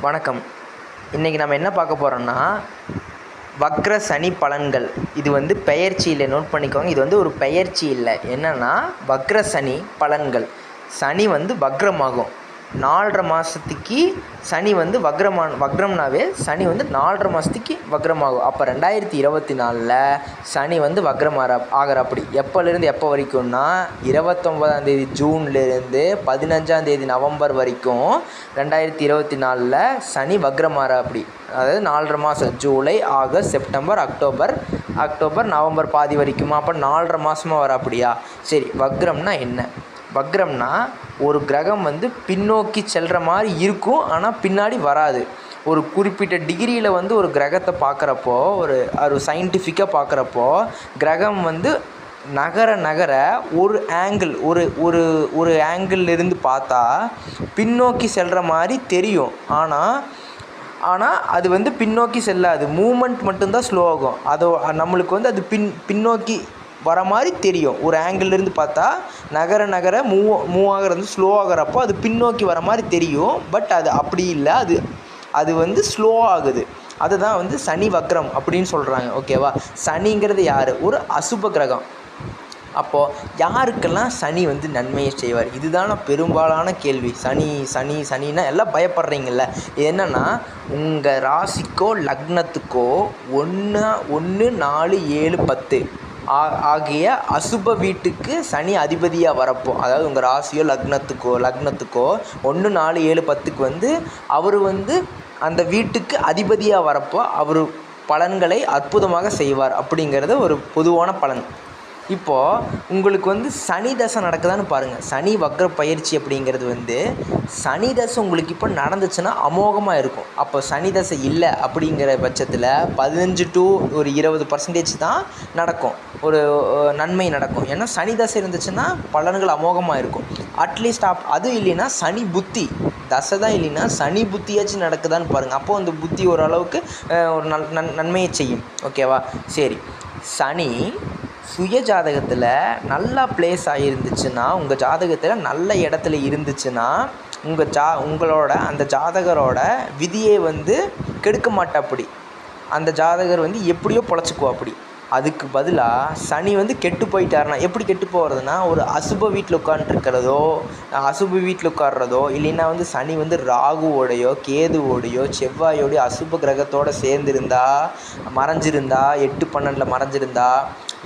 வணக்கம். இன்றைக்கி நம்ம என்ன பார்க்க போகிறோம்னா, வக்ர சனி பலன்கள். இது வந்து பெயர்ச்சி இல்லை, நோட் பண்ணிக்கோங்க. இது வந்து ஒரு பெயர்ச்சி இல்லை. என்னென்னா வக்ர சனி பலன்கள். சனி வந்து வக்ரமாகும் 4.5 மாதத்துக்கு. சனி வந்து வக்ரம்னாவே சனி வந்து 4.5 மாதத்துக்கு வக்ரமாகும். அப்போ 2024 சனி வந்து வக்ரம் ஆகிறப்படி எப்போலேருந்து எப்போ வரைக்கும்னா 29ஆம் தேதி ஜூன்லேருந்து 15ஆம் தேதி நவம்பர் வரைக்கும் 2024 சனி வக்ரம் அப்படி. அதாவது 4.5 மாதம், July, August, September, October, November பாதி வரைக்குமா? அப்போ 4.5 மாதமாக வர அப்படியா? சரி, வக்ரம்னா என்ன? வக்ரம்னா ஒரு கிரகம் வந்து பின்னோக்கி செல்கிற மாதிரி இருக்கும், ஆனால் பின்னாடி வராது. ஒரு குறிப்பிட்ட டிகிரியில் வந்து ஒரு கிரகத்தை பார்க்குறப்போ, ஒரு சயின்டிஃபிக்காக பார்க்குறப்போ, கிரகம் வந்து நகர ஒரு ஆங்கிள் ஒரு ஆங்கிள்லேருந்து பார்த்தா பின்னோக்கி செல்கிற மாதிரி தெரியும். ஆனால் அது வந்து பின்னோக்கி செல்லாது. மூமெண்ட் மட்டும்தான் ஸ்லோ ஆகும். நம்மளுக்கு வந்து அது பின்னோக்கி வர மாதிரி தெரியும். ஒரு ஆங்கிள்லேருந்து பார்த்தா நகர மூவ் ஆகிறது ஸ்லோ ஆகிறப்போ அது பின்னோக்கி வர மாதிரி தெரியும். பட் அது அப்படி இல்லை, அது வந்து ஸ்லோ ஆகுது. அதுதான் வந்து சனி வக்ரம் அப்படின்னு சொல்கிறாங்க. ஓகேவா? சனிங்கிறது யார்? ஒரு அசுப கிரகம். அப்போது யாருக்கெல்லாம் சனி வந்து நன்மையை செய்வார்? இதுதான பெரும்பாலான கேள்வி. சனின்னா எல்லாம் பயப்படுறீங்கள்ல. என்னென்னா உங்கள் ராசிக்கோ லக்னத்துக்கோ 1, 4, 7, 10 ஆகிய அசுப வீட்டுக்கு சனி அதிபதியாக வரப்போ, அதாவது உங்கள் ராசியோ லக்னத்துக்கோ 1, 4, 7, 10க்கு வந்து அவர் வந்து அந்த வீட்டுக்கு அதிபதியாக வரப்போ அவர் பலன்களை அற்புதமாக செய்வார். அப்படிங்கிறது ஒரு பொதுவான பலன். இப்போது உங்களுக்கு வந்து சனி தசை நடக்குதான்னு பாருங்கள். சனி வக்ர பயிற்சி அப்படிங்கிறது வந்து சனி தசை உங்களுக்கு இப்போ நடந்துச்சுன்னா அமோகமாக இருக்கும். அப்போ சனி தசை இல்லை அப்படிங்கிற பட்சத்தில் 15 to 20% தான் நடக்கும், ஒரு நன்மை நடக்கும். ஏன்னா சனி தசை இருந்துச்சுன்னா பலன்கள் அமோகமாக இருக்கும். அட்லீஸ்ட் அதுவும் இல்லைன்னா சனி புத்தி தசை தான் இல்லைன்னா சனி புத்தியாச்சும் நடக்குதான்னு பாருங்கள். அப்போது அந்த புத்தி ஓரளவுக்கு ஒரு நன்மையை செய்யும். ஓகேவா? சரி, சனி சுய ஜாதகத்தில் நல்லா பிளேஸ் ஆகியிருந்துச்சுன்னா, உங்கள் ஜாதகத்தில் நல்ல இடத்துல இருந்துச்சுன்னா, உங்களோட அந்த ஜாதகரோட விதியை வந்து கெடுக்க மாட்டாப்படி. அந்த ஜாதகர் வந்து எப்படியோ பொழைச்சிக்குவா அப்படி. அதுக்கு பதிலாக சனி வந்து கெட்டு போயிட்டாருன்னா, எப்படி கெட்டு போகிறதுனா, ஒரு அசுப வீட்டில் உட்கார்றதோ இல்லைன்னா வந்து சனி வந்து ராகுவோடையோ கேதுவோடையோ செவ்வாயோடையோ அசுப கிரகத்தோடு சேர்ந்துருந்தா, மறைஞ்சிருந்தா, 8, 12 மறைஞ்சிருந்தா,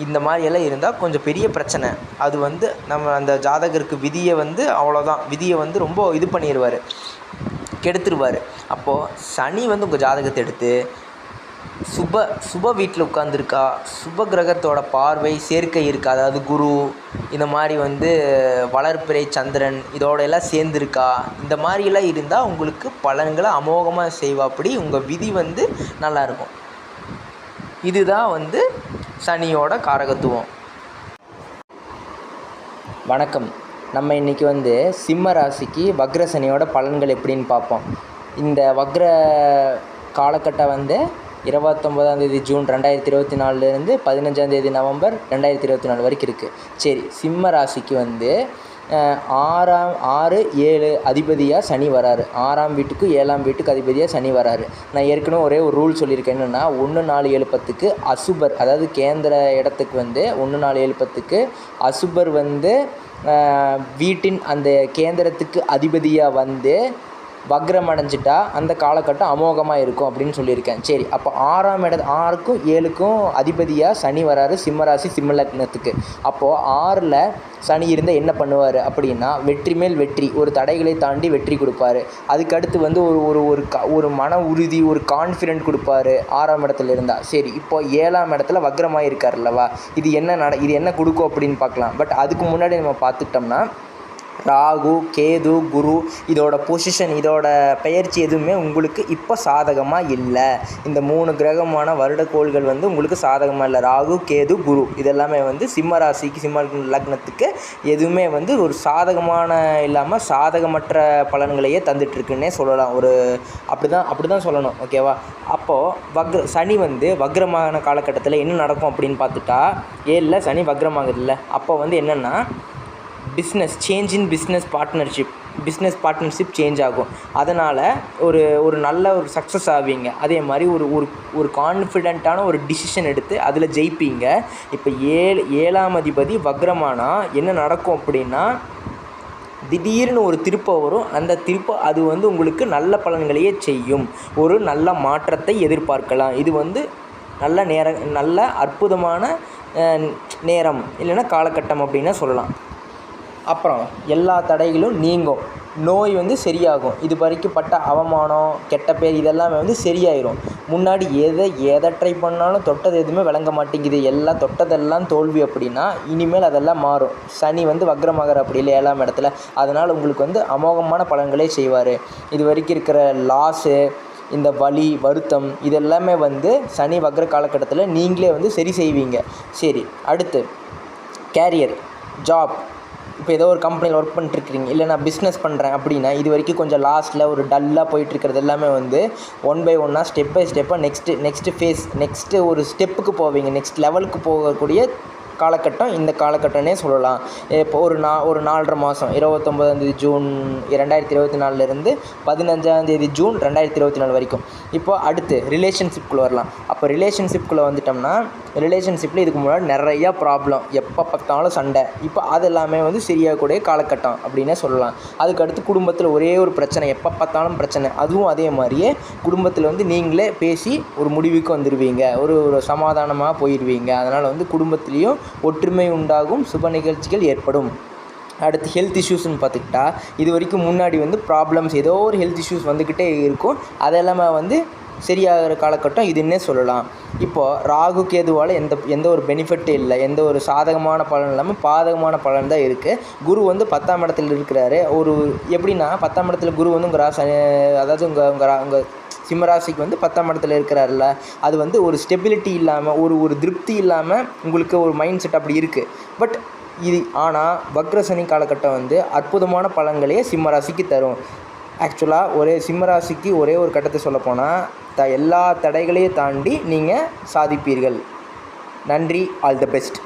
இந்த மாதிரியெல்லாம் இருந்தால் கொஞ்சம் பெரிய பிரச்சனை. அது வந்து நம்ம அந்த ஜாதகருக்கு விதியை வந்து அவ்வளோதான், விதியை வந்து ரொம்ப இது பண்ணிடுவார், கெடுத்துருவார். அப்போது சனி வந்து உங்கள் ஜாதகத்தை எடுத்து சுப வீட்டில் உட்காந்துருக்கா, சுப கிரகத்தோட பார்வை சேர்க்கை இருக்கா, அதாவது குரு இந்த மாதிரி வந்து வளர்பிறை சந்திரன் இதோட எல்லாம் சேர்ந்துருக்கா, இந்த மாதிரியெல்லாம் இருந்தால் உங்களுக்கு பலன்களை அமோகமாக செய்வாப்படி. உங்கள் விதி வந்து நல்லாயிருக்கும். இதுதான் வந்து சனியோட காரகத்துவம். வணக்கம். நம்ம இன்றைக்கி வந்து சிம்ம ராசிக்கு வக்ர சனியோட பலன்கள் எப்படின்னு பார்ப்போம். இந்த வக்ர காலகட்டம் வந்து 29ஆம் தேதி ஜூன் 2024 15ஆம் தேதி நவம்பர் 2024 வரைக்கும் இருக்குது. சரி, சிம்ம ராசிக்கு வந்து 6, 7 அதிபதியாக சனி வராரு. 6ஆம் வீட்டுக்கு 7ஆம் வீட்டுக்கு அதிபதியாக சனி வராரு. நான் ஏற்கனவே ஒரே ஒரு ரூல் சொல்லியிருக்கேன். என்னென்னா 1, 4, 7, 10க்கு அசுபர், அதாவது கேந்திர இடத்துக்கு வந்து 1, 4, 7, 10க்கு அசுபர் வந்து வீட்டின் அந்த கேந்திரத்துக்கு அதிபதியாக வந்து வக்ரம் அடைஞ்சிட்டா அந்த காலகட்டம் அமோகமாக இருக்கும் அப்படின்னு சொல்லியிருக்கேன். சரி, அப்போ 6க்கும் 7க்கும் அதிபதியாக சனி வராரு சிம்மராசி சிம்ம லக்னத்துக்கு. அப்போது 6ல் சனி இருந்தால் என்ன பண்ணுவார் அப்படின்னா, வெற்றி மேல் வெற்றி, ஒரு தடைகளை தாண்டி வெற்றி கொடுப்பாரு. அதுக்கடுத்து வந்து ஒரு மன உறுதி, ஒரு கான்ஃபிடென்ட் கொடுப்பாரு 6ஆம் இடத்துல இருந்தால். சரி, இப்போ 7ஆம் இடத்துல வக்ரமாக இருக்கார்ல்லவா, இது என்ன கொடுக்கும் அப்படின்னு பார்க்கலாம். பட் அதுக்கு முன்னாடி நம்ம பார்த்துட்டோம்னா, ராகு, கேது, குரு இதோட பொசிஷன், இதோட பெயர்ச்சி எதுவுமே உங்களுக்கு இப்போ சாதகமாக இல்லை. இந்த 3 கிரகமான வருடக்கோள்கள் வந்து உங்களுக்கு சாதகமாக இல்லை. ராகு, கேது, குரு இதெல்லாமே வந்து சிம்ம ராசிக்கு சிம்ம லக்னத்துக்கு எதுவுமே வந்து ஒரு சாதகமான இல்லாமல் சாதகமற்ற பலன்களையே தந்துட்டுருக்குன்னே சொல்லலாம். அப்படி தான் சொல்லணும். ஓகேவா? அப்போது சனி வந்து வக்ரமான காலகட்டத்தில் என்ன நடக்கும் அப்படின்னு பார்த்துட்டா, 7ல் சனி வக்ரமாகுதுல்ல, அப்போ வந்து என்னென்னா பிஸ்னஸ் பார்ட்னர்ஷிப் சேஞ்ச் ஆகும். அதனால் ஒரு நல்ல ஒரு சக்ஸஸ் ஆவீங்க. அதே மாதிரி ஒரு கான்ஃபிடென்ட்டான ஒரு டிசிஷன் எடுத்து அதில் ஜெயிப்பீங்க. இப்போ 7ஆம் அதிபதி வக்ரமானா என்ன நடக்கும் அப்படின்னா, திடீர்னு ஒரு திருப்பம் வரும். அந்த திருப்பம் அது வந்து உங்களுக்கு நல்ல பலன்களையே செய்யும். ஒரு நல்ல மாற்றத்தை எதிர்பார்க்கலாம். இது வந்து நல்ல அற்புதமான நேரம் இல்லைன்னா காலகட்டம் அப்படின்னு சொல்லலாம். அப்புறம் எல்லா தடைகளும் நீங்கும். நோய் வந்து சரியாகும். இது வரைக்கும் பட்ட அவமானம், கெட்ட பேர் இதெல்லாமே வந்து சரியாயிரும். முன்னாடி எதை ட்ரை பண்ணாலும் தொட்டது எதுவுமே விளங்க மாட்டேங்குது, எல்லாம் தொட்டதெல்லாம் தோல்வி அப்படின்னா, இனிமேல் அதெல்லாம் மாறும். சனி வந்து வக்ரமாகற அப்படி இல்லை 7ஆம் இடத்துல. அதனால் உங்களுக்கு வந்து அமோகமான பலன்களே செய்வார். இது வரைக்கும் இருக்கிற லாஸு, இந்த வலி, வருத்தம் இதெல்லாமே வந்து சனி வக்ர காலகட்டத்தில் நீங்களே வந்து சரி செய்வீங்க. சரி, அடுத்து கேரியர், ஜாப். இப்போ ஏதோ ஒரு கம்பெனியில் ஒர்க் பண்ணிட்டுருக்கிறீங்க, இல்லை நான் பிஸ்னஸ் பண்ணுறேன் அப்படின்னா, இது வரைக்கும் கொஞ்சம் லாஸ்ட்டில் ஒரு டல்லாக போயிட்டுருக்கிறது எல்லாமே வந்து ஒன் பை ஒன்னாக ஸ்டெப் பை ஸ்டெப்பாக நெக்ஸ்ட்டு ஒரு ஸ்டெப்புக்கு போவீங்க. நெக்ஸ்ட் லெவலுக்கு போகக்கூடிய காலகட்டம் இந்த காலகட்டம்னே சொல்லலாம். இப்போ ஒரு 4.5 மாதம் 29 ஜூன் 2024 15 ஜூன் 2024 வரைக்கும். இப்போ அடுத்து ரிலேஷன்ஷிப்குள்ளே வரலாம். அப்போ ரிலேஷன்ஷிப்குள்ளே வந்துட்டோம்னா, ரிலேஷன்ஷிப்பில் இதுக்கு முன்னாடி நிறையா ப்ராப்ளம், எப்போ பார்த்தாலும் சண்டை. இப்போ அது எல்லாமே வந்து சரியாகக்கூடிய காலகட்டம் அப்படின்னே சொல்லலாம். அதுக்கடுத்து குடும்பத்தில் ஒரே ஒரு பிரச்சனை, எப்போ பார்த்தாலும் பிரச்சனை. அதுவும் அதே மாதிரியே குடும்பத்தில் வந்து நீங்களே பேசி ஒரு முடிவுக்கு வந்துடுவீங்க, ஒரு சமாதானமாக போயிடுவீங்க. அதனால் வந்து குடும்பத்துலேயும் ஒற்றுமை உண்டாகும், சுப நிகழ்ச்சிகள் ஏற்படும். அடுத்து ஹெல்த் இஷ்யூஸ்ன்னு பார்த்துக்கிட்டா, இது வரைக்கும் முன்னாடி வந்து ப்ராப்ளம்ஸ் ஏதோ ஒரு ஹெல்த் இஷ்யூஸ் வந்துக்கிட்டே இருக்கும். அதெல்லாமே வந்து சரியாகிற காலகட்டம் இதுன்னே சொல்லலாம். இப்போது ராகு கேதுவால் எந்த ஒரு பெனிஃபிட்டும் இல்லை, எந்த ஒரு சாதகமான பலன் இல்லாமல் பாதகமான பலன் தான் இருக்குது. குரு வந்து 10ஆம் இடத்துல இருக்கிறாரு. எப்படின்னா 10ஆம் இடத்துல குரு வந்து உங்கள் அதாவது உங்கள் சிம்மராசிக்கு வந்து 10ஆம் இடத்துல இருக்கிறாருல்ல, அது வந்து ஒரு ஸ்டெபிலிட்டி இல்லாமல், ஒரு திருப்தி இல்லாமல் உங்களுக்கு ஒரு மைண்ட் செட் அப்படி இருக்குது. பட் ஆனால் வக்ரசனி காலகட்டம் வந்து அற்புதமான பலன்களையே சிம்மராசிக்கு தரும். ஆக்சுவலாக சிம்மராசிக்கு ஒரே ஒரு கட்டத்தை சொல்லப்போனால் எல்லா தடைகளையும் தாண்டி நீங்கள் சாதிப்பீர்கள். நன்றி. All the best.